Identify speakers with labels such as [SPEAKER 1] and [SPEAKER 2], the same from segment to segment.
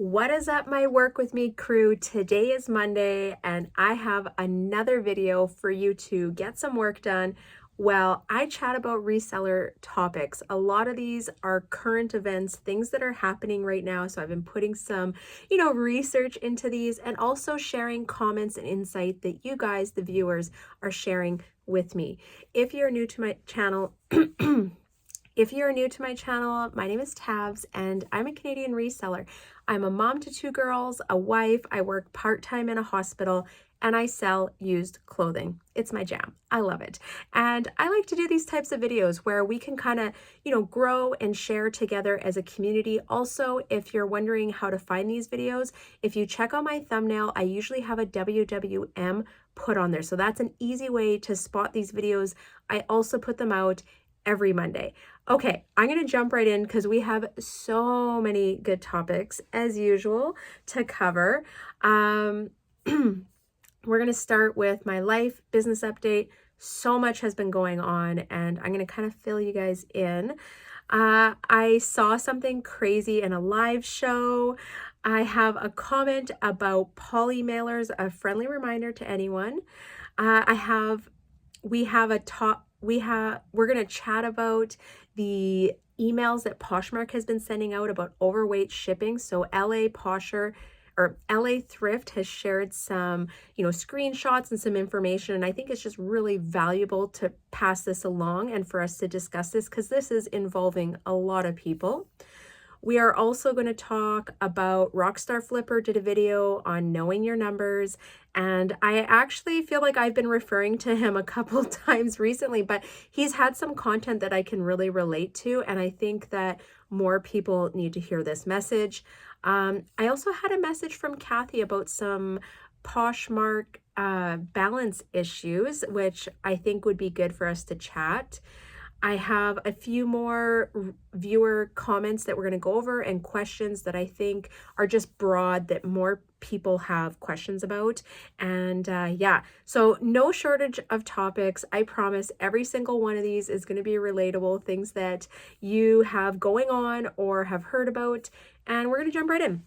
[SPEAKER 1] What is up, my Work With Me crew? Today is Monday and I have another video for you to get some work done. Well, I chat about reseller topics. A lot of these are current events, things that are happening right now. So I've been putting some, research into these and also sharing comments and insight that you guys, the viewers, are sharing with me. If you're new to my channel, my name is Tabs and I'm a Canadian reseller. I'm a mom to two girls, a wife, I work part-time in a hospital, and I sell used clothing. It's my jam. I love it. And I like to do these types of videos where we can kind of, grow and share together as a community. Also, if you're wondering how to find these videos, if you check out my thumbnail, I usually have a WWM put on there. So that's an easy way to spot these videos. I also put them out every Monday. Okay, I'm going to jump right in because we have so many good topics as usual to cover. We're going to start with my life business update. So much has been going on and I'm going to kind of fill you guys in. I saw something crazy in a live show. I have a comment about poly mailers, a friendly reminder to anyone. We're going to chat about the emails that Poshmark has been sending out about overweight shipping. So LA Thrift has shared some, screenshots and some information. And I think it's just really valuable to pass this along and for us to discuss this because this is involving a lot of people. We are also going to talk about Rockstar Flipper did a video on knowing your numbers, and I actually feel like I've been referring to him a couple times recently, but he's had some content that I can really relate to, and I think that more people need to hear this message. I also had a message from Kathy about some Poshmark balance issues, which I think would be good for us to chat. I have a few more viewer comments that we're going to go over and questions that I think are just broad that more people have questions about. And yeah, so no shortage of topics. I promise every single one of these is going to be relatable, things that you have going on or have heard about. And we're going to jump right in.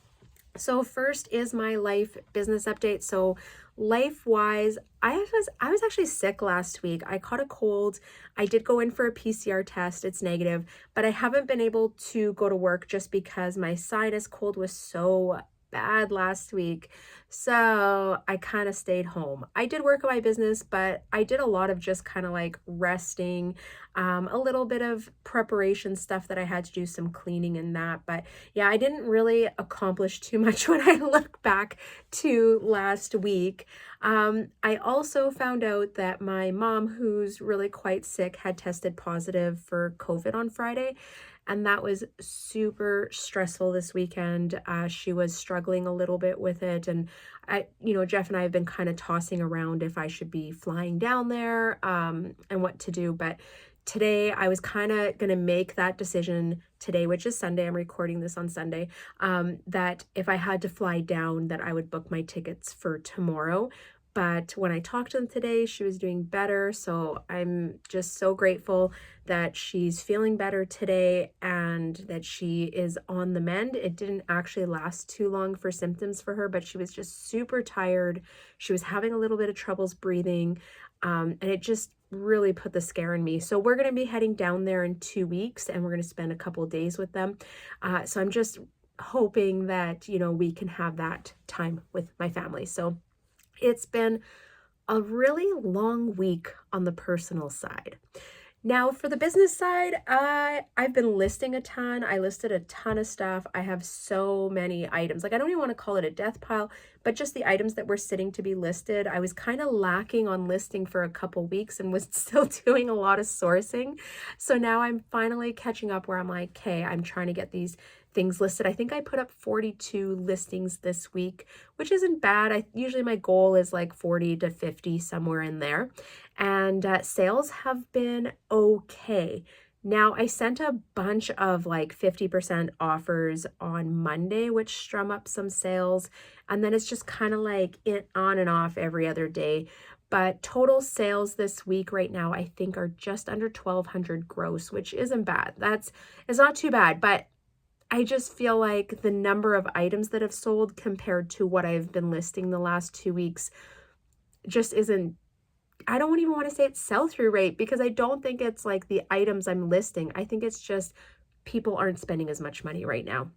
[SPEAKER 1] So first is my life business update. So life-wise, I was actually sick last week. I caught a cold. I did go in for a PCR test. It's negative, but I haven't been able to go to work just because my sinus cold was so bad last week. So I kind of stayed home. I did work on my business, but I did a lot of just kind of like resting, a little bit of preparation stuff that I had to do, some cleaning and that. But yeah, I didn't really accomplish too much when I look back to last week. I also found out that my mom, who's really quite sick, had tested positive for COVID on Friday. And that was super stressful this weekend. She was struggling a little bit with it. And Jeff and I have been kind of tossing around if I should be flying down there and what to do. But today I was kind of going to make that decision today, which is Sunday. I'm recording this on Sunday, that if I had to fly down, that I would book my tickets for tomorrow. But when I talked to them today, she was doing better. So I'm just so grateful that she's feeling better today and that she is on the mend. It didn't actually last too long for symptoms for her, but she was just super tired. She was having a little bit of troubles breathing, and it just really put the scare in me. So we're going to be heading down there in 2 weeks and we're going to spend a couple of days with them. So I'm just hoping that, we can have that time with my family. So it's been a really long week on the personal side. Now for the business side, I've been listing a ton. I listed a ton of stuff. I have so many items. Like I don't even want to call it a death pile, but just the items that were sitting to be listed. I was kind of lacking on listing for a couple weeks and was still doing a lot of sourcing. So now I'm finally catching up where I'm like, okay, I'm trying to get these things listed. I think I put up 42 listings this week, which isn't bad. Usually my goal is like 40 to 50, somewhere in there. And sales have been okay. Now I sent a bunch of like 50% offers on Monday, which strum up some sales. And then it's just kind of like on and off every other day. But total sales this week right now, I think are just under 1,200 gross, which isn't bad. It's not too bad, but I just feel like the number of items that have sold compared to what I've been listing the last 2 weeks just isn't, I don't even want to say it's sell-through rate, because I don't think it's like the items I'm listing. I think it's just people aren't spending as much money right now.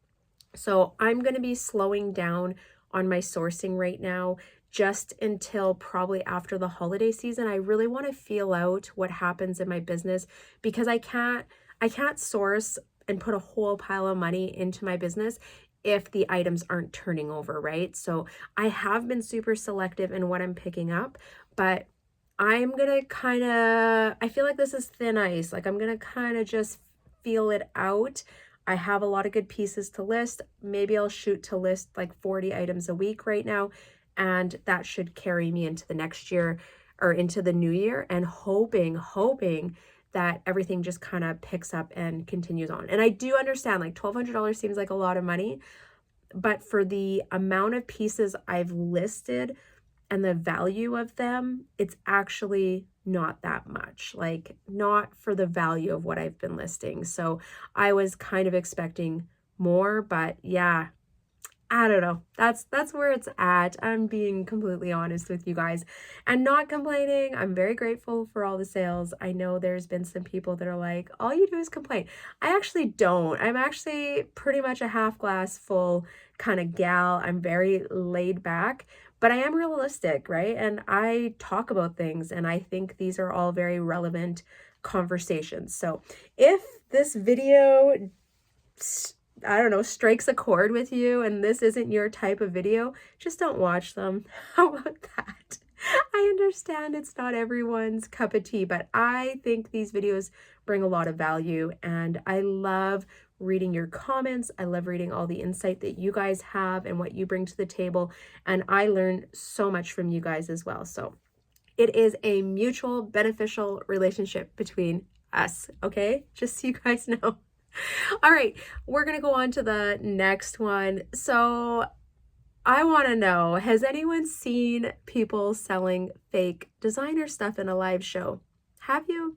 [SPEAKER 1] So I'm going to be slowing down on my sourcing right now just until probably after the holiday season. I really want to feel out what happens in my business, because I can't source and put a whole pile of money into my business if the items aren't turning over, right? So I have been super selective in what I'm picking up, but I'm gonna kind of, I feel like this is thin ice. Like I'm gonna kind of just feel it out. I have a lot of good pieces to list. Maybe I'll shoot to list like 40 items a week right now, and that should carry me into the next year or into the new year, and hoping that everything just kind of picks up and continues on. And I do understand like $1,200 seems like a lot of money, but for the amount of pieces I've listed and the value of them, it's actually not that much, like not for the value of what I've been listing. So I was kind of expecting more, but yeah, I don't know. That's where it's at. I'm being completely honest with you guys and not complaining. I'm very grateful for all the sales. I know there's been some people that are like, all you do is complain. I actually don't. I'm actually pretty much a half glass full kind of gal. I'm very laid back, but I am realistic, right? And I talk about things, and I think these are all very relevant conversations. So if this video, I don't know, strikes a chord with you and this isn't your type of video, just don't watch them. How about that? I understand it's not everyone's cup of tea, but I think these videos bring a lot of value, and I love reading your comments. I love reading all the insight that you guys have and what you bring to the table, and I learn so much from you guys as well. So it is a mutual beneficial relationship between us, okay? Just so you guys know. All right, we're going to go on to the next one. So I want to know, has anyone seen people selling fake designer stuff in a live show? Have you?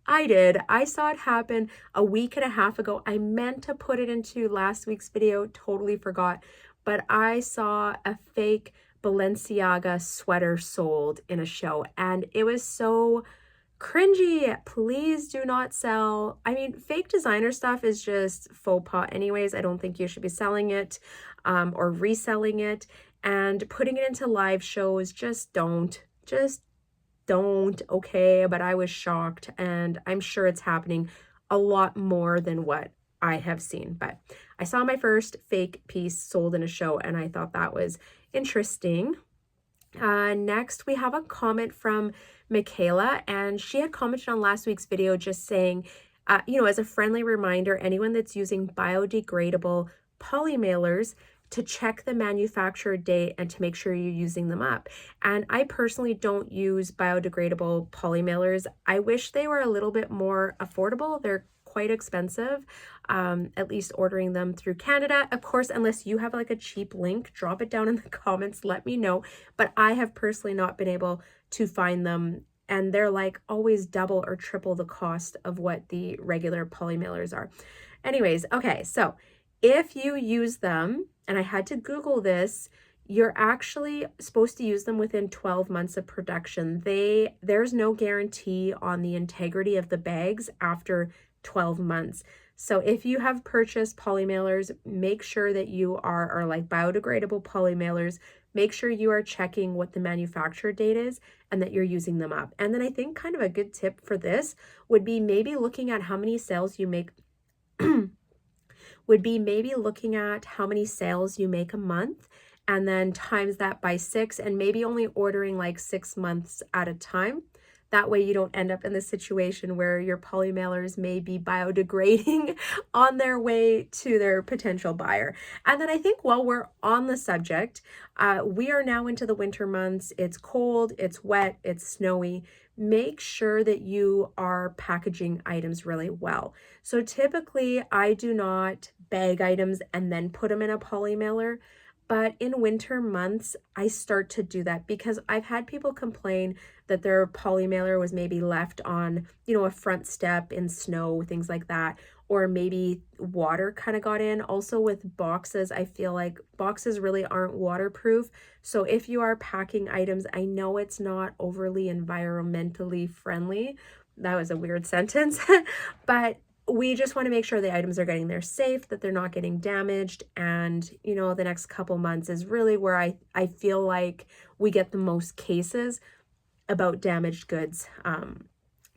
[SPEAKER 1] I did. I saw it happen a week and a half ago. I meant to put it into last week's video, totally forgot, but I saw a fake Balenciaga sweater sold in a show, and it was so cringy. Please do not sell. I mean, fake designer stuff is just faux pas anyways. I don't think you should be selling it or reselling it, and putting it into live shows. Just don't, okay? But I was shocked, and I'm sure it's happening a lot more than what I have seen. But I saw my first fake piece sold in a show, and I thought that was interesting. Next, we have a comment from Michaela, and she had commented on last week's video just saying, as a friendly reminder, anyone that's using biodegradable poly mailers, to check the manufacturer date and to make sure you're using them up. And I personally don't use biodegradable poly mailers. I wish they were a little bit more affordable. They're quite expensive, at least ordering them through Canada. Of course, unless you have like a cheap link, drop it down in the comments, let me know. But I have personally not been able to find them, and they're like always double or triple the cost of what the regular poly mailers are. Anyways, okay, so if you use them, and I had to Google this, you're actually supposed to use them within 12 months of production. There's no guarantee on the integrity of the bags after 12 months. So if you have purchased poly mailers, make sure that you are like biodegradable poly mailers, make sure you are checking what the manufacturer date is and that you're using them up. And then I think kind of a good tip for this would be maybe looking at how many sales you make a month, and then times that by 6, and maybe only ordering like 6 months at a time. That way you don't end up in the situation where your poly mailers may be biodegrading on their way to their potential buyer. And then I think while we're on the subject, we are now into the winter months. It's cold, it's wet, it's snowy. Make sure that you are packaging items really well. So typically I do not bag items and then put them in a poly mailer. But in winter months, I start to do that because I've had people complain that their poly mailer was maybe left on, a front step in snow, things like that, or maybe water kind of got in. Also with boxes, I feel like boxes really aren't waterproof. So if you are packing items, I know it's not overly environmentally friendly. That was a weird sentence, but we just want to make sure the items are getting there safe, that they're not getting damaged. And, the next couple months is really where I feel like we get the most cases about damaged goods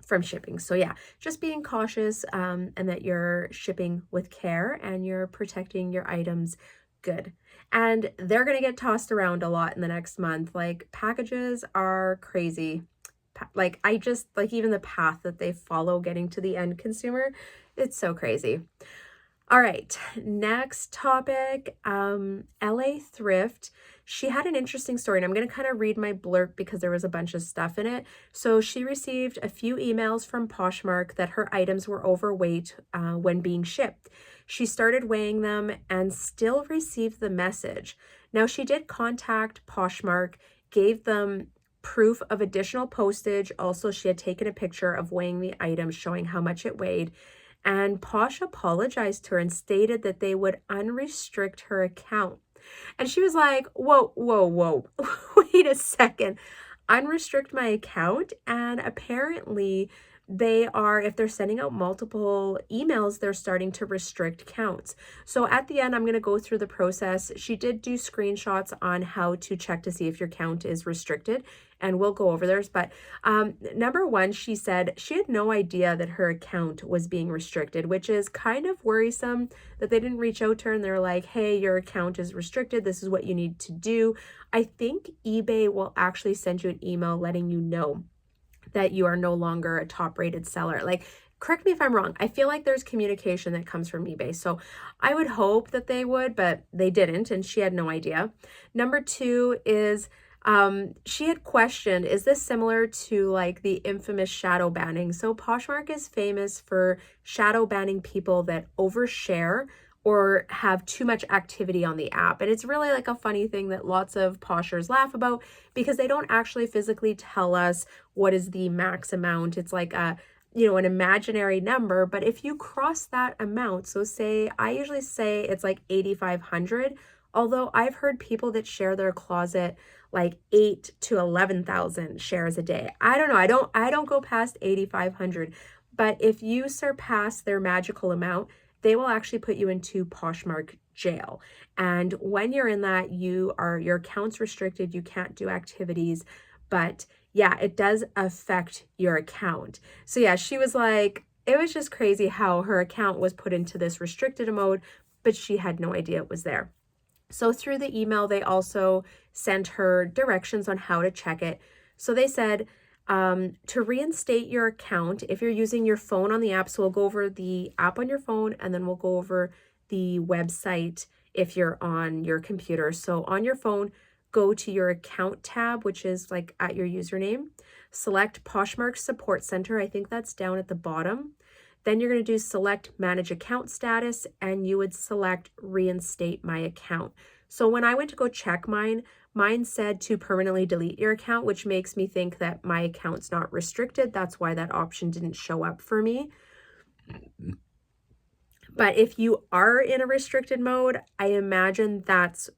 [SPEAKER 1] from shipping. So yeah, just being cautious and that you're shipping with care and you're protecting your items good. And they're going to get tossed around a lot in the next month. Like packages are crazy. Like I just like even the path that they follow getting to the end consumer, it's so crazy. All right, next topic, LA Thrift. She had an interesting story, and I'm going to kind of read my blurb because there was a bunch of stuff in it. So she received a few emails from Poshmark that her items were overweight when being shipped. She started weighing them and still received the message. Now, she did contact Poshmark, gave them proof of additional postage. Also, she had taken a picture of weighing the item, showing how much it weighed. And Posh apologized to her and stated that they would unrestrict her account. And she was like, whoa, whoa, whoa, wait a second. Unrestrict my account? And apparently they are, if they're sending out multiple emails, they're starting to restrict counts. So at the end, I'm going to go through the process. She did do screenshots on how to check to see if your count is restricted, and we'll go over theirs. But number one, she said she had no idea that her account was being restricted, which is kind of worrisome that they didn't reach out to her and they're like, hey, your account is restricted. This is what you need to do. I think eBay will actually send you an email letting you know that you are no longer a top rated seller. Like, correct me if I'm wrong. I feel like there's communication that comes from eBay. So I would hope that they would, but they didn't, and she had no idea. Number two is she had questioned, is this similar to like the infamous shadow banning? So Poshmark is famous for shadow banning people that overshare or have too much activity on the app. And it's really like a funny thing that lots of poshers laugh about because they don't actually physically tell us what is the max amount. It's like an imaginary number. But if you cross that amount, so say, I usually say it's like 8,500, although I've heard people that share their closet like 8 to 11,000 shares a day. I don't know. I don't go past 8,500. But if you surpass their magical amount, they will actually put you into Poshmark jail. And when you're in that, your account's restricted, you can't do activities. But yeah, it does affect your account. So yeah, she was like, it was just crazy how her account was put into this restricted mode, but she had no idea it was there. So through the email, they also sent her directions on how to check it. So they said, to reinstate your account, if you're using your phone on the app, so we'll go over the app on your phone and then we'll go over the website if you're on your computer. So on your phone, go to your account tab, which is like at your username, select Poshmark Support Center. I think that's down at the bottom. Then you're going to do select manage account status and you would select reinstate my account. So when I went to go check mine said to permanently delete your account, which makes me think that my account's not restricted. That's why that option didn't show up for me. But if you are in a restricted mode, I imagine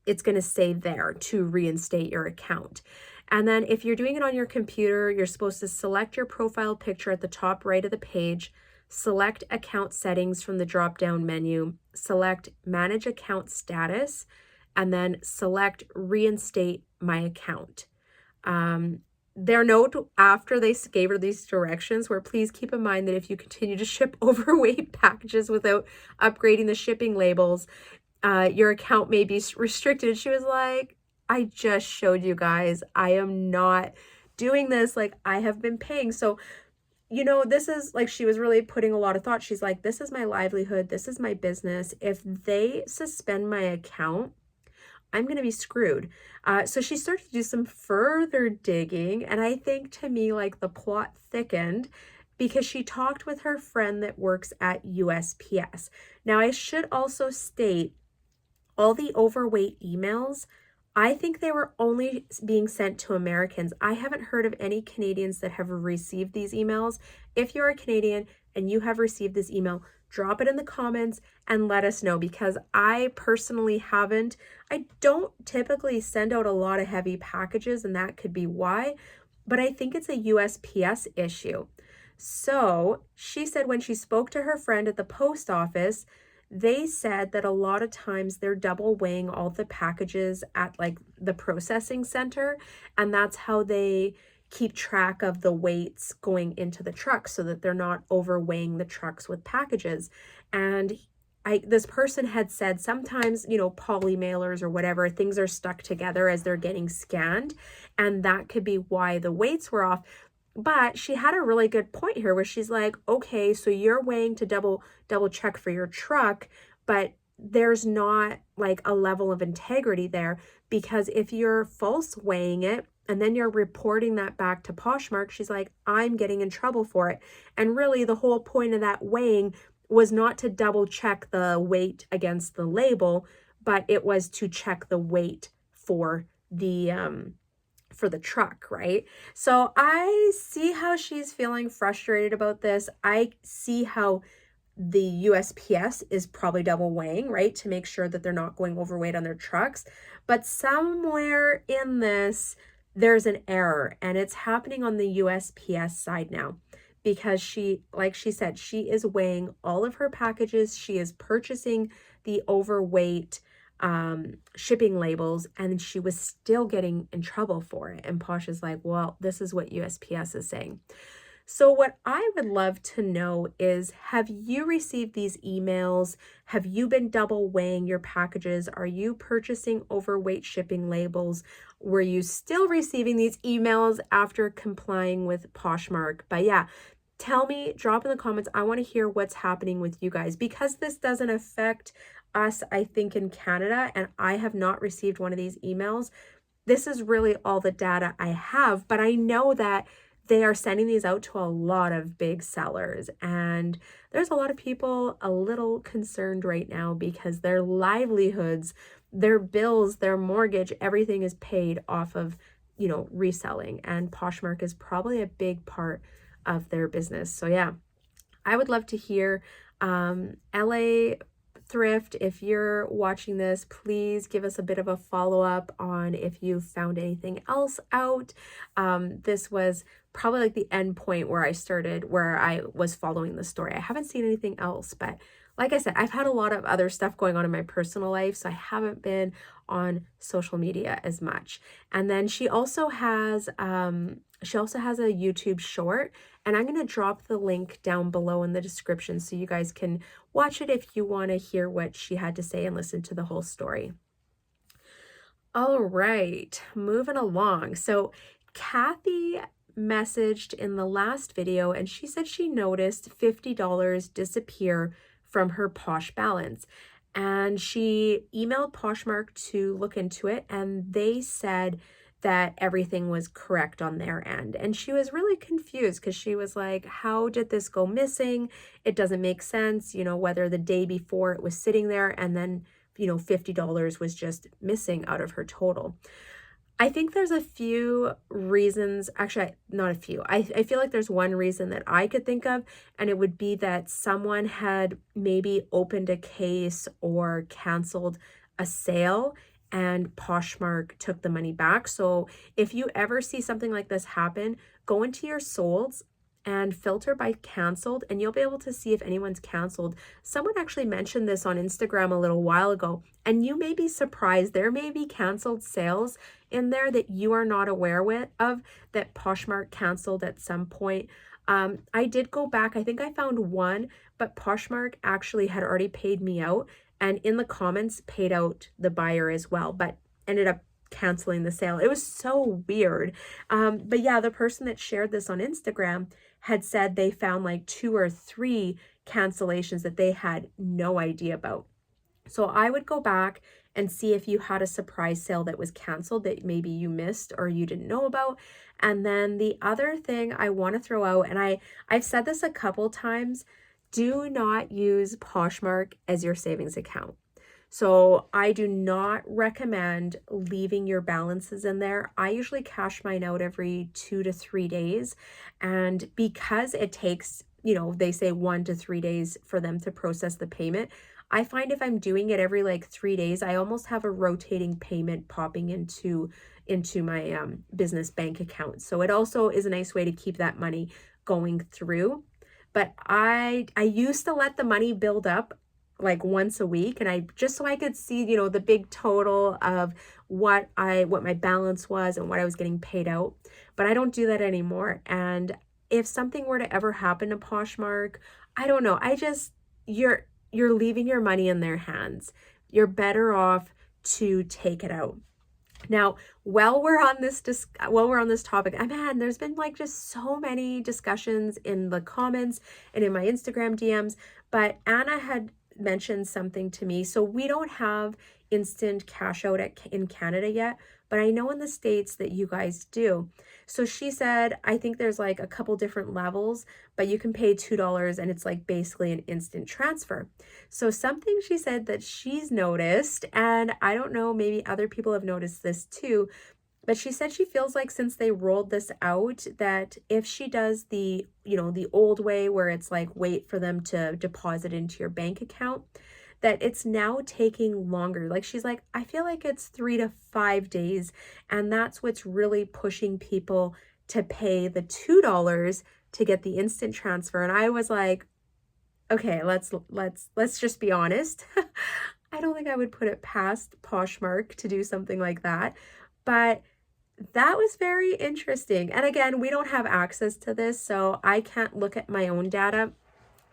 [SPEAKER 1] it's going to say there to reinstate your account. And then if you're doing it on your computer, you're supposed to select your profile picture at the top right of the page, select account settings from the drop-down menu, select manage account status, and then select reinstate my account. Their note after they gave her these directions were, please keep in mind that if you continue to ship overweight packages without upgrading the shipping labels, your account may be restricted. She was like, I just showed you guys, I am not doing this. Like, I have been paying. So, this is like, she was really putting a lot of thought. She's like, this is my livelihood. This is my business. If they suspend my account, I'm going to be screwed. So she started to do some further digging. And I think to me, like, the plot thickened because she talked with her friend that works at USPS. Now, I should also state all the overweight emails, I think they were only being sent to Americans. I haven't heard of any Canadians that have received these emails. If you're a Canadian and you have received this email, drop it in the comments and let us know, because I personally haven't. I don't typically send out a lot of heavy packages, and that could be why, but I think it's a USPS issue. So she said when she spoke to her friend at the post office, they said that a lot of times they're double weighing all the packages at like the processing center, and that's how they keep track of the weights going into the truck so that they're not overweighing the trucks with packages. And this person had said sometimes, poly mailers or whatever, things are stuck together as they're getting scanned, and that could be why the weights were off. But she had a really good point here where she's like, okay, so you're weighing to double check for your truck, but there's not like a level of integrity there, because if you're false weighing it and then you're reporting that back to Poshmark, she's like, I'm getting in trouble for it. And really the whole point of that weighing was not to double check the weight against the label, but it was to check the weight for the truck, right? So I see how she's feeling frustrated about this. I see how the USPS is probably double weighing, right, to make sure that they're not going overweight on their trucks. But somewhere in this, there's an error, and it's happening on the USPS side now, because she, like she said, she is weighing all of her packages. She is purchasing the overweight shipping labels, and she was still getting in trouble for it. And Posh is like, well, this is what USPS is saying. So what I would love to know is, have you received these emails? Have you been double weighing your packages? Are you purchasing overweight shipping labels? Were you still receiving these emails after complying with Poshmark? But yeah, tell me, drop in the comments. I want to hear what's happening with you guys, because this doesn't affect us, I think, in Canada, and I have not received one of these emails. This is really all the data I have, but I know that they are sending these out to a lot of big sellers, and there's a lot of people a little concerned right now because their livelihoods, their bills, their mortgage, everything is paid off of, reselling, and Poshmark is probably a big part of their business. So yeah, I would love to hear. LA Thrift, if you're watching this, please give us a bit of a follow-up on if you found anything else out. This was probably like the end point where I was following the story. I haven't seen anything else, but like I said, I've had a lot of other stuff going on in my personal life, so I haven't been on social media as much. And then she also has a YouTube short, and I'm going to drop the link down below in the description so you guys can watch it if you want to hear what she had to say and listen to the whole story. All right, moving along. So Kathy messaged in the last video, and she said she noticed $50 disappear from her Posh balance. And she emailed Poshmark to look into it, and they said that everything was correct on their end. And she was really confused because she was like, how did this go missing? It doesn't make sense, whether the day before it was sitting there and then, $50 was just missing out of her total. I think there's a few reasons, actually not a few. I feel like there's one reason that I could think of, and it would be that someone had maybe opened a case or canceled a sale and Poshmark took the money back. So if you ever see something like this happen, go into your solds and filter by canceled, and you'll be able to see if anyone's canceled. Someone actually mentioned this on Instagram a little while ago, and you may be surprised. There may be canceled sales in there that you are not aware of that Poshmark canceled at some point. I did go back. I think I found one, but Poshmark actually had already paid me out, and in the comments paid out the buyer as well, but ended up canceling the sale. It was so weird. But yeah, the person that shared this on Instagram had said they found like 2 or 3 cancellations that they had no idea about. So I would go back and see if you had a surprise sale that was canceled that maybe you missed or you didn't know about. And then the other thing I want to throw out, and I've said this a couple times, do not use Poshmark as your savings account. So I do not recommend leaving your balances in there. I usually cash mine out every 2 to 3 days. And because it takes, they say 1 to 3 days for them to process the payment, I find if I'm doing it every like 3 days, I almost have a rotating payment popping into my business bank account. So it also is a nice way to keep that money going through. But I used to let the money build up like once a week, and I just so I could see, the big total of what my balance was and what I was getting paid out. But I don't do that anymore. And if something were to ever happen to Poshmark, I don't know. You're leaving your money in their hands. You're better off to take it out. Now, while we're on this topic, man, there's been like just so many discussions in the comments and in my Instagram DMs, but Anna had mentioned something to me. So we don't have instant cash out in Canada yet, but I know in the States that you guys do. So she said, I think there's like a couple different levels, but you can pay $2 and it's like basically an instant transfer. So something she said that she's noticed, and I don't know, maybe other people have noticed this too, but she said she feels like since they rolled this out, that if she does the old way where it's like wait for them to deposit into your bank account, that it's now taking longer. Like she's like, I feel like it's 3 to 5 days. And that's what's really pushing people to pay the $2 to get the instant transfer. And I was like, okay, let's just be honest. I don't think I would put it past Poshmark to do something like that. But that was very interesting. And again, we don't have access to this, so I can't look at my own data.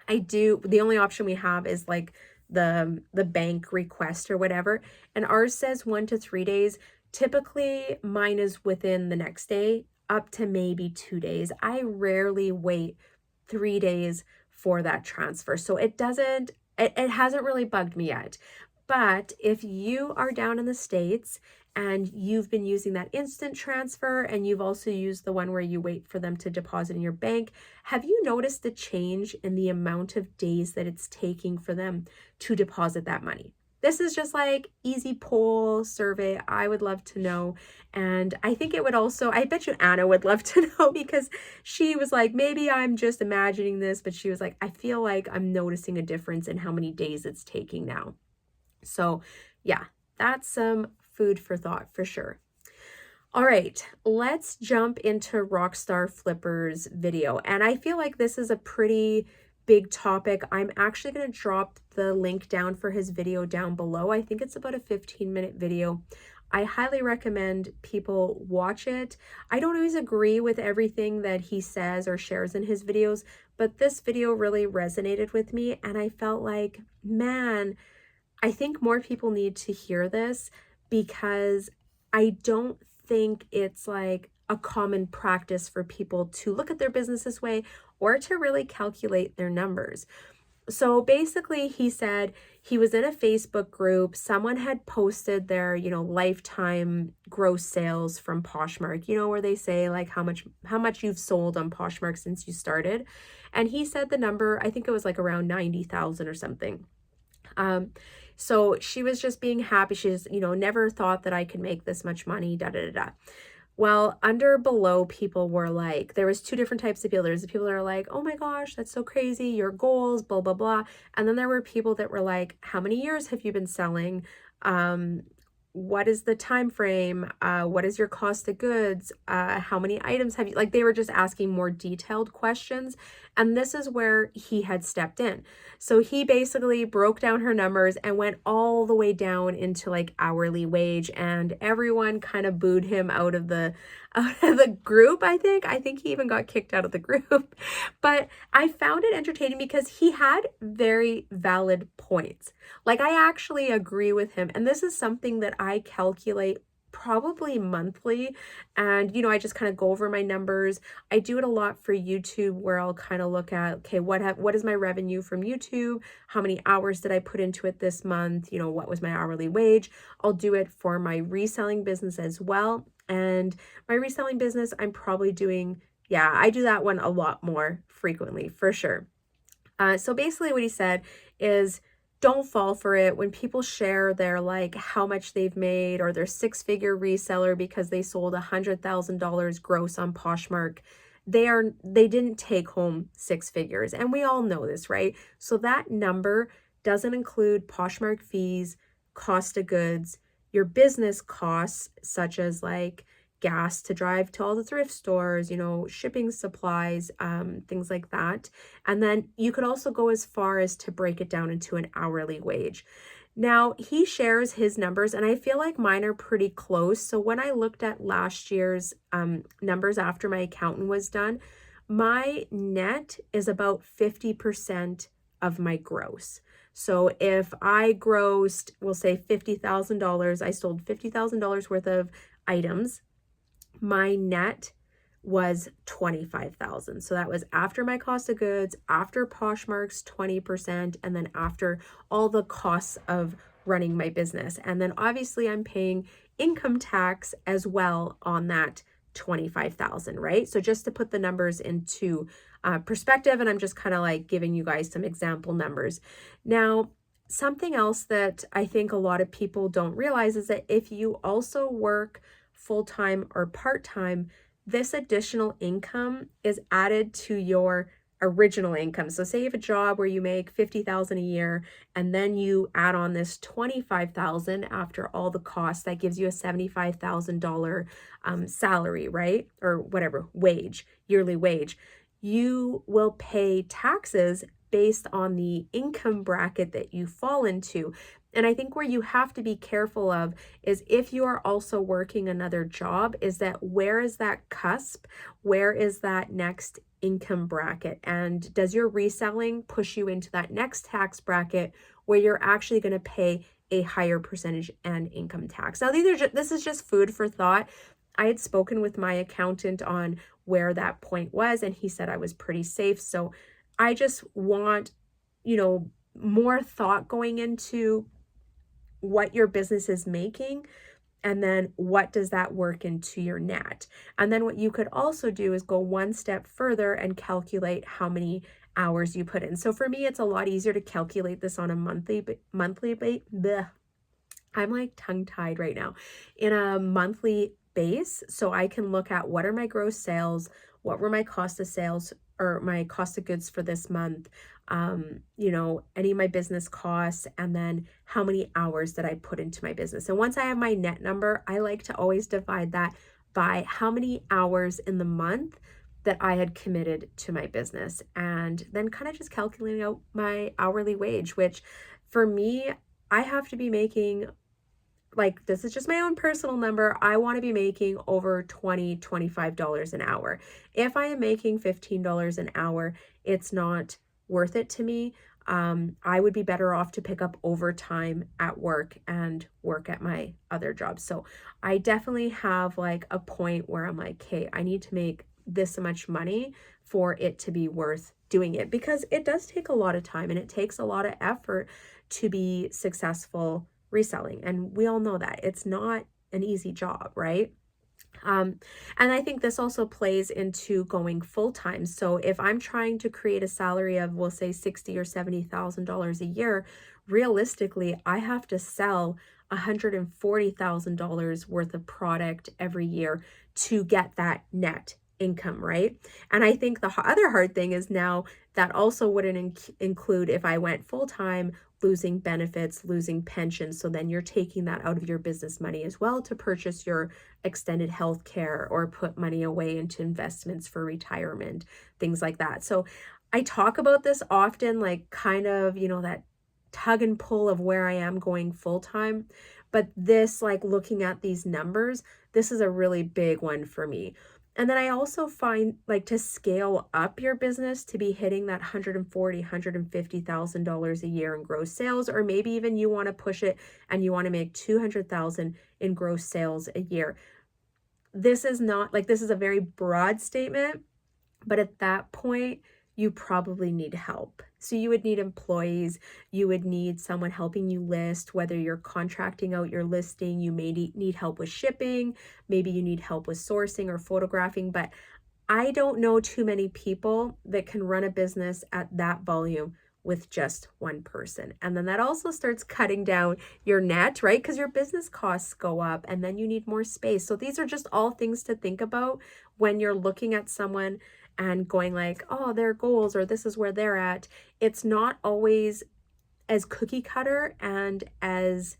[SPEAKER 1] The only option we have is like the bank request or whatever. And ours says 1 to 3 days. Typically mine is within the next day, up to maybe 2 days. I rarely wait 3 days for that transfer. So it hasn't really bugged me yet. But if you are down in the States and you've been using that instant transfer and you've also used the one where you wait for them to deposit in your bank, have you noticed a change in the amount of days that it's taking for them to deposit that money? This is just like easy poll survey. I would love to know. And I think it would also, I bet you Anna would love to know, because she was like, maybe I'm just imagining this, but she was like, I feel like I'm noticing a difference in how many days it's taking now. So yeah, that's some food for thought for sure. All right, let's jump into Rockstar Flipper's video. And I feel like this is a pretty big topic. I'm actually going to drop the link down for his video down below. I think it's about a 15-minute video. I highly recommend people watch it. I don't always agree with everything that he says or shares in his videos, but this video really resonated with me, and I felt like, man, I think more people need to hear this, because I don't think it's like a common practice for people to look at their business this way or to really calculate their numbers. So basically, he said he was in a Facebook group. Someone had posted their, lifetime gross sales from Poshmark, where they say like how much you've sold on Poshmark since you started. And he said the number, I think it was like around 90,000 or something. So she was just being happy. She's, never thought that I could make this much money, da da da da. Well, below, people were like, there was two different types of people. There's the people that are like, oh my gosh, that's so crazy, your goals, blah, blah, blah. And then there were people that were like, how many years have you been selling? What is the time frame? What is your cost of goods? How many items have you, like, they were just asking more detailed questions. And this is where he had stepped in. So he basically broke down her numbers and went all the way down into like hourly wage, and everyone kind of booed him out of the group. I think he even got kicked out of the group. But I found it entertaining because he had very valid points. Like, I actually agree with him. And this is something that I calculate probably monthly, and I just kind of go over my numbers. I do it a lot for YouTube, where I'll kind of look at, okay, what is my revenue from YouTube? How many hours did I put into it this month? What was my hourly wage? I'll do it for my reselling business as well. And my reselling business, I'm probably doing, I do that one a lot more frequently for sure. So basically what he said is, don't fall for it when people share their like how much they've made or their six-figure reseller because they sold $100,000 gross on Poshmark. They didn't take home six figures, and we all know this, right? So that number doesn't include Poshmark fees, cost of goods, your business costs such as like gas to drive to all the thrift stores, shipping supplies, things like that. And then you could also go as far as to break it down into an hourly wage. Now, he shares his numbers, and I feel like mine are pretty close. So when I looked at last year's numbers after my accountant was done, my net is about 50% of my gross. So if I grossed, we'll say $50,000, I sold $50,000 worth of items, my net was 25,000. So that was after my cost of goods, after Poshmark's 20%, and then after all the costs of running my business. And then obviously I'm paying income tax as well on that 25,000, right? So just to put the numbers into perspective, and I'm just kind of like giving you guys some example numbers. Now, something else that I think a lot of people don't realize is that if you also work full-time or part-time, this additional income is added to your original income. So say you have a job where you make 50,000 a year and then you add on this 25,000 after all the costs, that gives you a $75,000 salary, right? Or whatever, yearly wage. You will pay taxes based on the income bracket that you fall into. And I think where you have to be careful of is if you are also working another job, is that where is that cusp? Where is that next income bracket? And does your reselling push you into that next tax bracket where you're actually going to pay a higher percentage and income tax? Now, this is just food for thought. I had spoken with my accountant on where that point was, and he said I was pretty safe. So I just want, more thought going into what your business is making, and then what does that work into your net. And then what you could also do is go one step further and calculate how many hours you put in. So for me, it's a lot easier to calculate this on a monthly I'm like tongue-tied right now, in a monthly base. So I can look at what are my gross sales, what were my cost of sales or my cost of goods for this month, any of my business costs, and then how many hours that I put into my business. And once I have my net number, I like to always divide that by how many hours in the month that I had committed to my business, and then kind of just calculating out my hourly wage, which for me, I have to be making, like, this is just my own personal number, I want to be making over $20, $25 an hour. If I am making $15 an hour, it's not worth it to me. I would be better off to pick up overtime at work and work at my other job. So I definitely have like a point where I'm like, hey, I need to make this much money for it to be worth doing it, because it does take a lot of time and it takes a lot of effort to be successful reselling. And we all know that it's not an easy job, right? And I think this also plays into going full-time. So if I'm trying to create a salary of, we'll say $60,000 or $70,000 a year, realistically, I have to sell $140,000 worth of product every year to get that net income, right? And I think the other hard thing is now that also wouldn't include, if I went full-time, losing benefits, losing pensions. So then you're taking that out of your business money as well to purchase your extended health care or put money away into investments for retirement, things like that. So I talk about this often, like kind of, that tug and pull of where I am going full-time. But this, like looking at these numbers, this is a really big one for me. And then I also find, like, to scale up your business to be hitting that $140,000, $150,000 a year in gross sales, or maybe even you want to push it and you want to make $200,000 in gross sales a year. This is not like, this is a very broad statement, but at that point, you probably need help. So you would need employees, you would need someone helping you list, whether you're contracting out your listing, you may need help with shipping, maybe you need help with sourcing or photographing, but I don't know too many people that can run a business at that volume with just one person. And then that also starts cutting down your net, right? Because your business costs go up and then you need more space. So these are just all things to think about when you're looking at someone and going like, oh, their goals or this is where they're at. It's not always as cookie cutter and as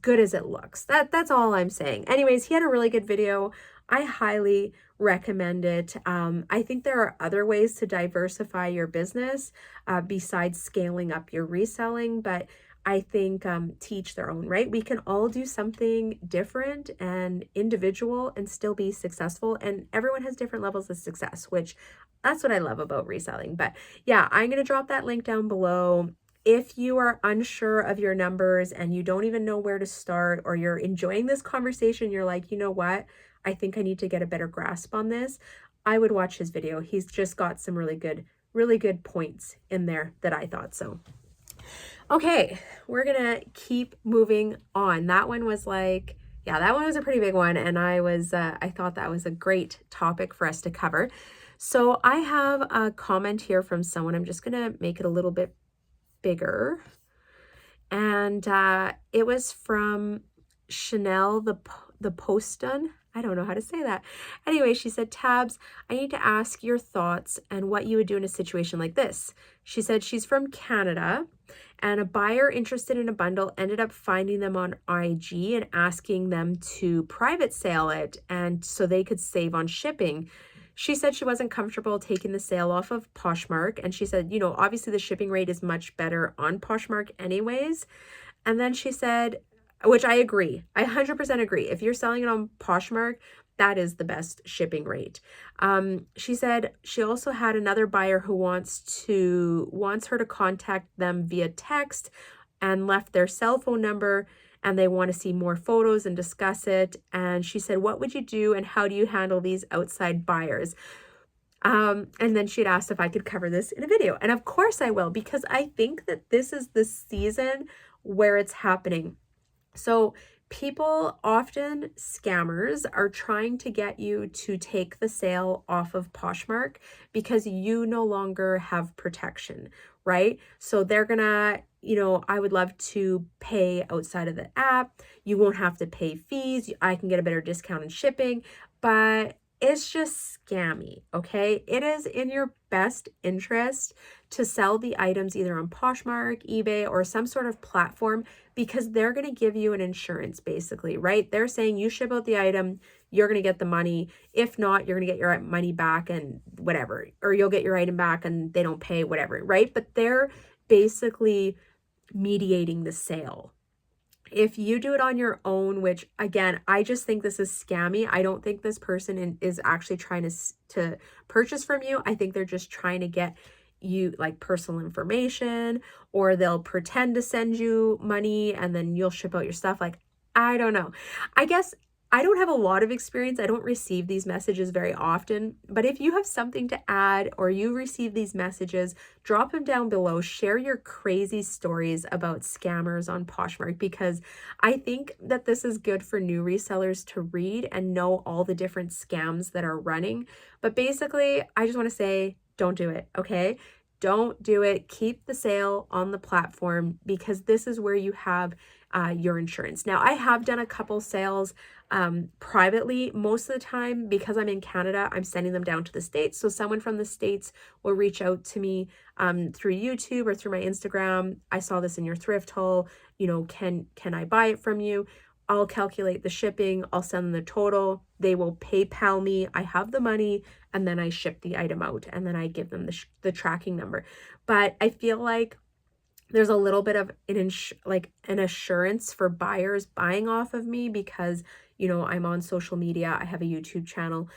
[SPEAKER 1] good as it looks. That's all I'm saying. Anyways, he had a really good video. I highly recommend it. I think there are other ways to diversify your business besides scaling up your reselling, but I think teach their own, right? We can all do something different and individual and still be successful. And everyone has different levels of success, which that's what I love about reselling. But yeah, I'm going to drop that link down below. If you are unsure of your numbers and you don't even know where to start, or you're enjoying this conversation, you're like, you know what? I think I need to get a better grasp on this. I would watch his video. He's just got some really good points in there that I thought so. Okay, we're gonna keep moving on. That one was like, yeah, that one was a pretty big one. And I thought that was a great topic for us to cover. So I have a comment here from someone. I'm just gonna make it a little bit bigger, and it was from Chanel the Poston. I don't know how to say that. Anyway, she said, Tabs, I need to ask your thoughts and what you would do in a situation like this. She said she's from Canada, and a buyer interested in a bundle ended up finding them on IG and asking them to private sale it, and so they could save on shipping. She said she wasn't comfortable taking the sale off of Poshmark. And she said, you know, obviously the shipping rate is much better on Poshmark anyways. And then she said, which I agree, I 100% agree. If you're selling it on Poshmark, that is the best shipping rate. She said she also had another buyer who wants her to contact them via text and left their cell phone number, and they want to see more photos and discuss it. And she said, what would you do and how do you handle these outside buyers? And then she'd asked if I could cover this in a video. And of course I will, because I think that this is the season where it's happening. So people, often scammers, are trying to get you to take the sale off of Poshmark because you no longer have protection, right? So they're gonna, you know, I would love to pay outside of the app. You won't have to pay fees. I can get a better discount in shipping, but it's just scammy, okay? It is in your best interest to sell the items either on Poshmark, eBay, or some sort of platform, because they're going to give you an insurance basically, right? They're saying you ship out the item, you're going to get the money. If not, you're going to get your money back and whatever, or you'll get your item back and they don't pay, whatever, right? But they're basically mediating the sale. If you do it on your own, which again, I just think this is scammy. I don't think this person is actually trying to purchase from you. I think they're just trying to get you like personal information, or they'll pretend to send you money and then you'll ship out your stuff. Like, I don't know. I guess I don't have a lot of experience. I don't receive these messages very often, but if you have something to add or you receive these messages, drop them down below. Share your crazy stories about scammers on Poshmark, because I think that this is good for new resellers to read and know all the different scams that are running. But basically, I just want to say, don't do it, okay? Don't do it. Keep the sale on the platform, because this is where you have your insurance. Now, I have done a couple sales privately. Most of the time, because I'm in Canada, I'm sending them down to the States. So someone from the States will reach out to me through YouTube or through my Instagram. I saw this in your thrift haul. You know, can I buy it from you? I'll calculate the shipping. I'll send them the total. They will PayPal me. I have the money, and then I ship the item out, and then I give them the tracking number. But I feel like there's a little bit of an assurance for buyers buying off of me, because, you know, I'm on social media. I have a YouTube channel.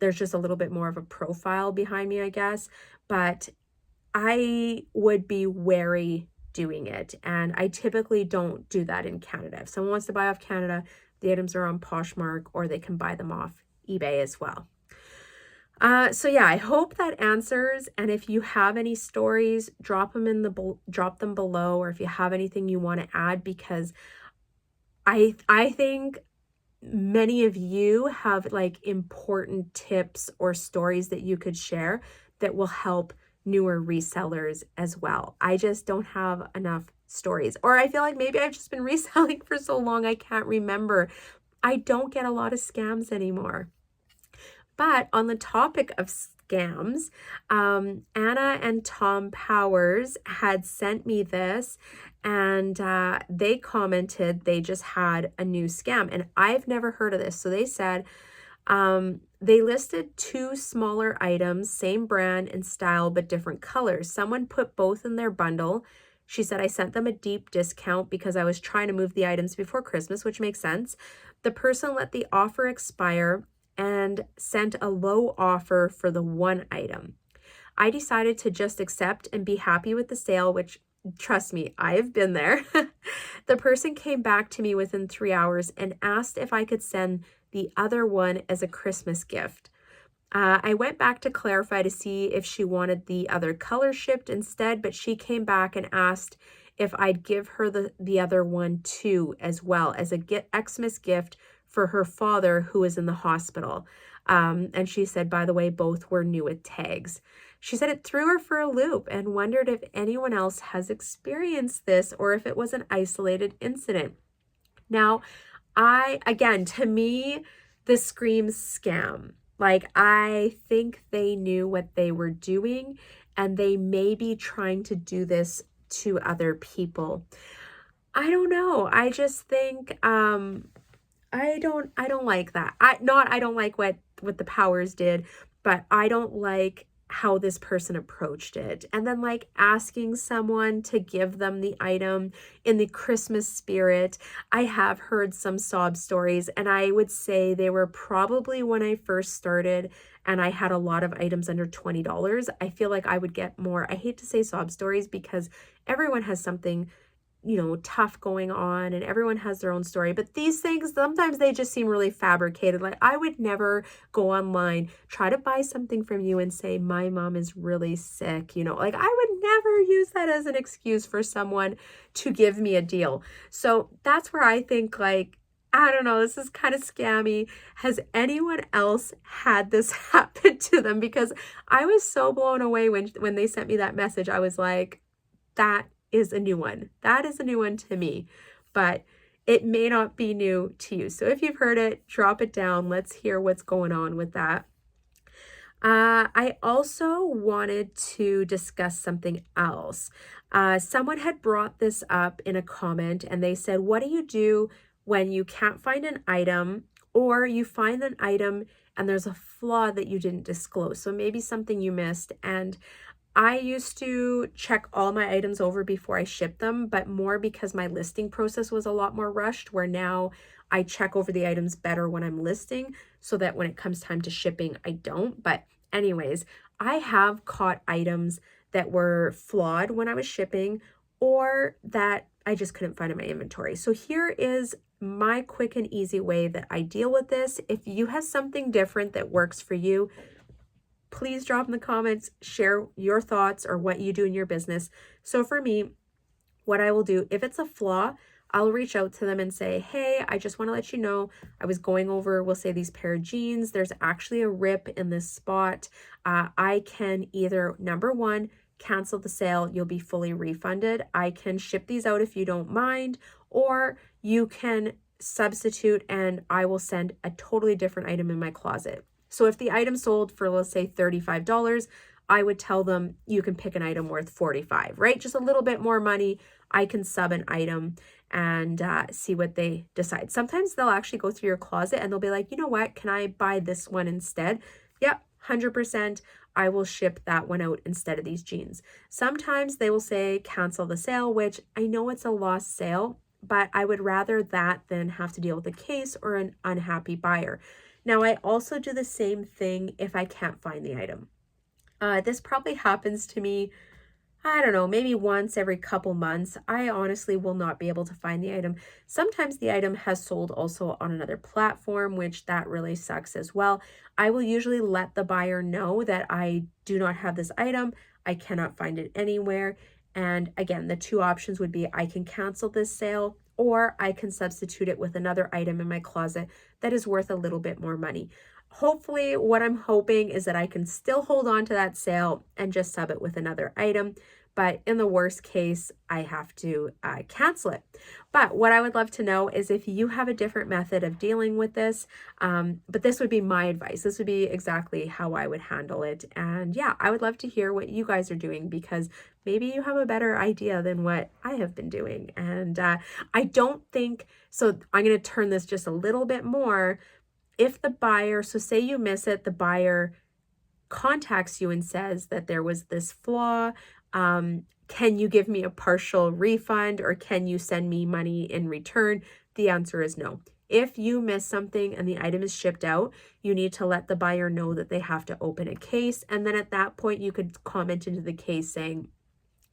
[SPEAKER 1] There's just a little bit more of a profile behind me, I guess. But I would be wary doing it. And I typically don't do that in Canada. If someone wants to buy off Canada, the items are on Poshmark, or they can buy them off eBay as well. So yeah, I hope that answers. And if you have any stories, drop them below, or if you have anything you want to add, because I think many of you have like important tips or stories that you could share that will help newer resellers as well. I just don't have enough stories, or I feel like maybe I've just been reselling for so long I can't remember. I don't get a lot of scams anymore. But on the topic of scams, Anna and Tom Powers had sent me this, and they commented they just had a new scam, and I've never heard of this. So they said they listed two smaller items, same brand and style, but different colors. Someone put both in their bundle. She said, I sent them a deep discount because I was trying to move the items before Christmas, which makes sense. The person let the offer expire and sent a low offer for the one item. I decided to just accept and be happy with the sale, which, trust me, I have been there. The person came back to me within 3 hours and asked if I could send the other one as a Christmas gift. I went back to clarify to see if she wanted the other color shipped instead, but she came back and asked if I'd give her the other one too, as well as a Xmas gift for her father who is in the hospital. And she said, by the way, both were new with tags. She said it threw her for a loop and wondered if anyone else has experienced this or if it was an isolated incident. Now, to me, this screams scam. Like, I think they knew what they were doing and they may be trying to do this to other people. I don't know. I just think, I don't like that. I don't like what the Powers did, but I don't like how this person approached it. And then like asking someone to give them the item in the Christmas spirit. I have heard some sob stories, and I would say they were probably when I first started and I had a lot of items under $20. I feel like I would get more. I hate to say sob stories because everyone has something, you know, tough going on and everyone has their own story, but these things, sometimes they just seem really fabricated. Like, I would never go online, try to buy something from you and say, my mom is really sick, you know, like I would never use that as an excuse for someone to give me a deal. So that's where I think, like, I don't know, this is kind of scammy. Has anyone else had this happen to them? Because I was so blown away when they sent me that message. I was like, that is a new one. That is a new one to me, but it may not be new to you. So if you've heard it, drop it down. Let's hear what's going on with that. I also wanted to discuss something else. Someone had brought this up in a comment and they said, what do you do when you can't find an item, or you find an item and there's a flaw that you didn't disclose? So maybe something you missed. And I used to check all my items over before I ship them, but more because my listing process was a lot more rushed, where now I check over the items better when I'm listing so that when it comes time to shipping, I don't. But anyways, I have caught items that were flawed when I was shipping or that I just couldn't find in my inventory. So here is my quick and easy way that I deal with this. If you have something different that works for you, please drop in the comments, share your thoughts or what you do in your business. So for me, what I will do, if it's a flaw, I'll reach out to them and say, hey, I just want to let you know, I was going over, we'll say, these pair of jeans. There's actually a rip in this spot. I can either, number one, cancel the sale. You'll be fully refunded. I can ship these out if you don't mind, or you can substitute and I will send a totally different item in my closet. So if the item sold for, let's say, $35, I would tell them you can pick an item worth $45, right? Just a little bit more money. I can sub an item and see what they decide. Sometimes they'll actually go through your closet and they'll be like, you know what, can I buy this one instead? Yep, 100%. I will ship that one out instead of these jeans. Sometimes they will say cancel the sale, which I know it's a lost sale, but I would rather that than have to deal with a case or an unhappy buyer. Now, I also do the same thing if I can't find the item. This probably happens to me, I don't know, maybe once every couple months. I honestly will not be able to find the item. Sometimes the item has sold also on another platform, which that really sucks as well. I will usually let the buyer know that I do not have this item. I cannot find it anywhere. And again, the two options would be I can cancel this sale, or I can substitute it with another item in my closet that is worth a little bit more money. Hopefully, what I'm hoping is that I can still hold on to that sale and just sub it with another item. But in the worst case, I have to cancel it. But what I would love to know is if you have a different method of dealing with this. But this would be my advice. This would be exactly how I would handle it. And yeah, I would love to hear what you guys are doing, because maybe you have a better idea than what I have been doing. And I don't think, so I'm going to turn this just a little bit more. If the buyer, so say you miss it, the buyer contacts you and says that there was this flaw, can you give me a partial refund, or can you send me money in return? The answer is no. If you miss something and the item is shipped out, you need to let the buyer know that they have to open a case. And then at that point, you could comment into the case saying,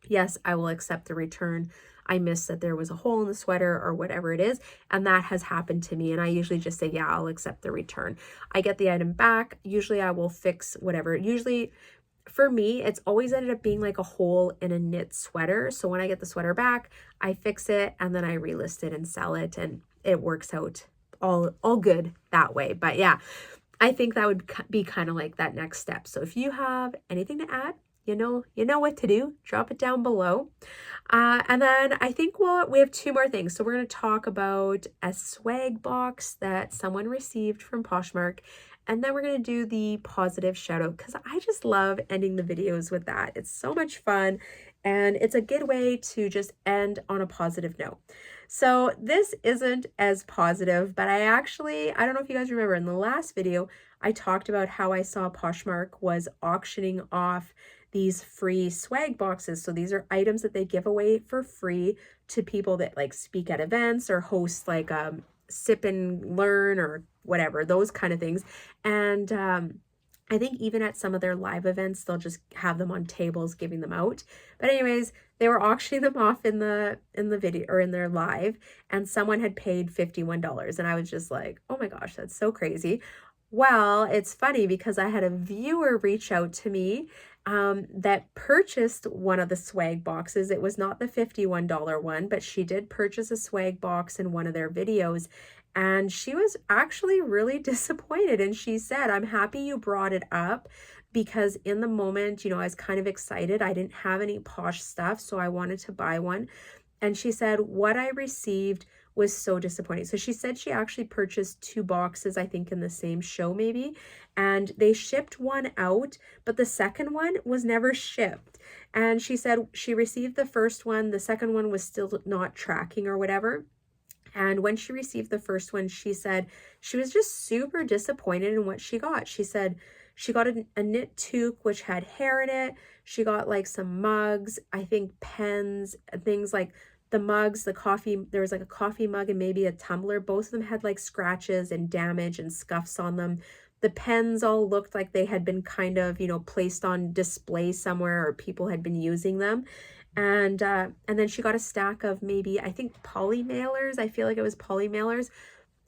[SPEAKER 1] yes, I will accept the return. I missed that there was a hole in the sweater or whatever it is. And that has happened to me. And I usually just say, yeah, I'll accept the return. I get the item back. Usually I will fix whatever. Usually for me, it's always ended up being like a hole in a knit sweater. So when I get the sweater back, I fix it and then I relist it and sell it. And it works out all good that way. But yeah, I think that would be kind of like that next step. So if you have anything to add, you know what to do. Drop it down below. And then I think we have two more things. So we're going to talk about a swag box that someone received from Poshmark. And then we're going to do the positive shout out, because I just love ending the videos with that. It's so much fun. And it's a good way to just end on a positive note. So this isn't as positive, but I don't know if you guys remember in the last video, I talked about how I saw Poshmark was auctioning off these free swag boxes. So these are items that they give away for free to people that like speak at events or host like sip and learn or whatever, those kind of things. And I think even at some of their live events, they'll just have them on tables giving them out. But anyways, they were auctioning them off in the video or in their live, and someone had paid $51. And I was just like, oh my gosh, that's so crazy. Well, it's funny because I had a viewer reach out to me that purchased one of the swag boxes. It was not the $51 one, but she did purchase a swag box in one of their videos. And she was actually really disappointed. And she said, I'm happy you brought it up, because in the moment, I was kind of excited. I didn't have any Posh stuff, so I wanted to buy one. And she said, what I received was so disappointing. So she said she actually purchased 2 boxes, I think in the same show maybe, and they shipped one out, but the second one was never shipped. And she said she received the first one, the second one was still not tracking or whatever. And when she received the first one, she said she was just super disappointed in what she got. She said she got a knit toque which had hair in it. She got like some mugs, I think pens, things like the mugs, the coffee, there was like a coffee mug and maybe a tumbler. Both of them had like scratches and damage and scuffs on them. The pens all looked like they had been kind of, placed on display somewhere, or people had been using them. And then she got a stack of maybe, I think poly mailers. I feel like it was poly mailers.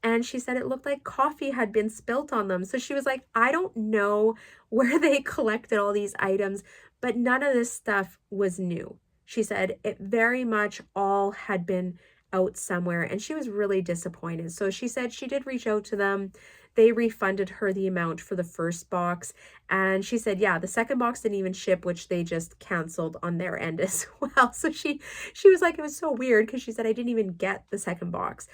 [SPEAKER 1] And she said it looked like coffee had been spilt on them. So she was like, I don't know where they collected all these items, but none of this stuff was new. She said it very much all had been out somewhere, and she was really disappointed. So she said she did reach out to them. They refunded her the amount for the first box. And she said, yeah, the second box didn't even ship, which they just canceled on their end as well. So she was like, it was so weird, because she said, I didn't even get the second box.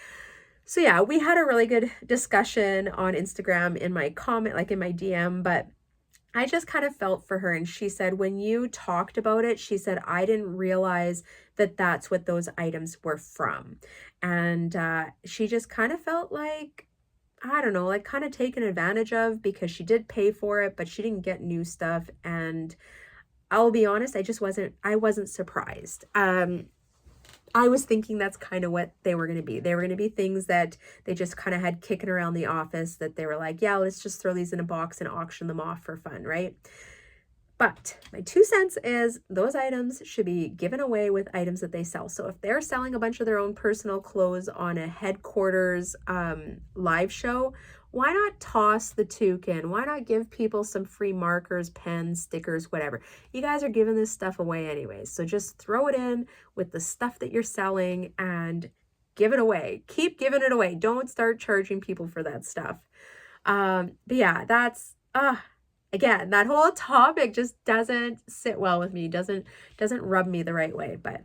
[SPEAKER 1] So yeah, we had a really good discussion on Instagram in my comment, like in my DM, but I just kind of felt for her. And she said, when you talked about it, she said, I didn't realize that that's what those items were from. And she just kind of felt like, I don't know, like kind of taken advantage of, because she did pay for it, but she didn't get new stuff. And I'll be honest, I wasn't surprised. I was thinking that's kind of what they were going to be. They were going to be things that they just kind of had kicking around the office, that they were like, yeah, let's just throw these in a box and auction them off for fun, right? But my 2 cents is those items should be given away with items that they sell. So if they're selling a bunch of their own personal clothes on a headquarters live show, why not toss the toque in? Why not give people some free markers, pens, stickers, whatever? You guys are giving this stuff away anyways. So just throw it in with the stuff that you're selling, and give it away. Keep giving it away. Don't start charging people for that stuff. But yeah, that's, again, that whole topic just doesn't sit well with me, doesn't rub me the right way, but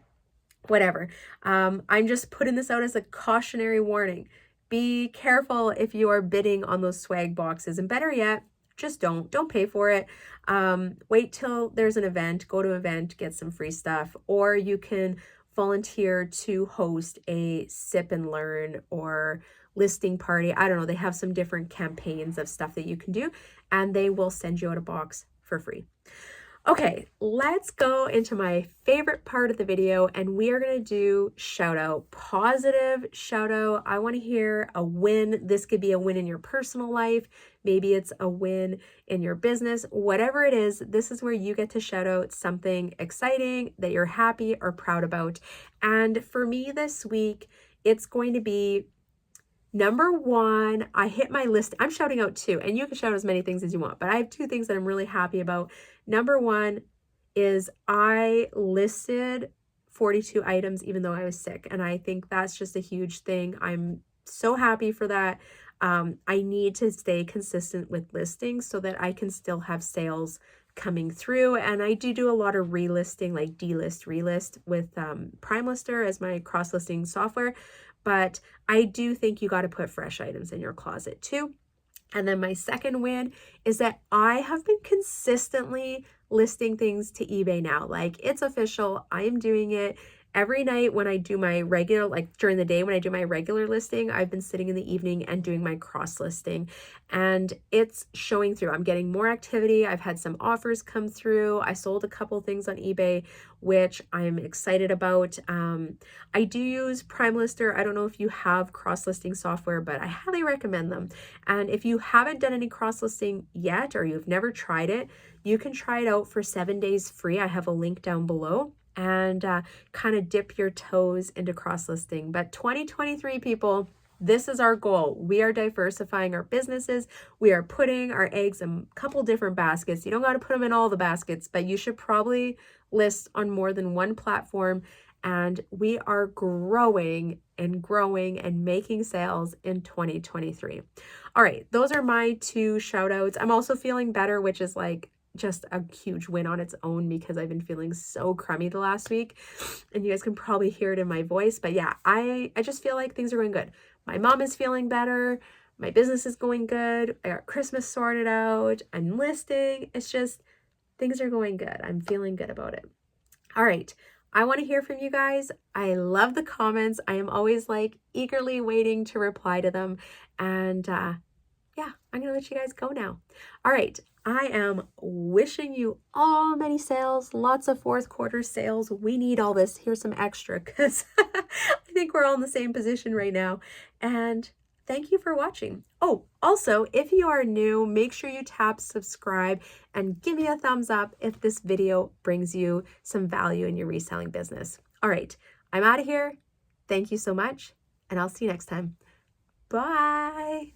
[SPEAKER 1] whatever. I'm just putting this out as a cautionary warning. Be careful if you are bidding on those swag boxes, and better yet, just don't pay for it. Wait till there's an event, go to an event, get some free stuff, or you can volunteer to host a sip and learn or listing party. I don't know. They have some different campaigns of stuff that you can do, and they will send you out a box for free. Okay, let's go into my favorite part of the video, and we are going to do shout out, positive shout out. I want to hear a win. This could be a win in your personal life. Maybe it's a win in your business. Whatever it is, this is where you get to shout out something exciting that you're happy or proud about. And for me this week, it's going to be number one. I hit my list. I'm shouting out two, and you can shout as many things as you want, but I have two things that I'm really happy about. Number one is I listed 42 items even though I was sick, and I think that's just a huge thing. I'm so happy for that. I need to stay consistent with listings so that I can still have sales coming through, and I do a lot of relisting, like delist, relist with Prime Lister as my cross-listing software. But I do think you got to put fresh items in your closet too. And then my second win is that I have been consistently listing things to eBay now. Like, it's official. I am doing it every night when I do my regular, like during the day when I do my regular listing. I've been sitting in the evening and doing my cross listing, and it's showing through. I'm getting more activity. I've had some offers come through. I sold a couple things on eBay, which I'm excited about. I do use Prime Lister. I don't know if you have cross listing software, but I highly recommend them. And if you haven't done any cross listing yet, or you've never tried it, you can try it out for 7 days free. I have a link down below, and kind of dip your toes into cross listing. But 2023, people, this is our goal. We are diversifying our businesses. We are putting our eggs in a couple different baskets. You don't got to put them in all the baskets, but you should probably list on more than one platform. And we are growing and making sales in 2023. All right, those are my two shout outs. I'm also feeling better, which is like just a huge win on its own, because I've been feeling so crummy the last week, and you guys can probably hear it in my voice. But yeah, I just feel like things are going good. My mom is feeling better. My business is going good. I got Christmas sorted out. I'm listing. It's just, things are going good. I'm feeling good about it. All right. I want to hear from you guys. I love the comments. I am always like eagerly waiting to reply to them. And yeah, I'm going to let you guys go now. All right. I am wishing you all many sales, lots of fourth quarter sales. We need all this. Here's some extra, because I think we're all in the same position right now. And thank you for watching. Oh, also, if you are new, make sure you tap subscribe and give me a thumbs up if this video brings you some value in your reselling business. All right, I'm out of here. Thank you so much, and I'll see you next time. Bye.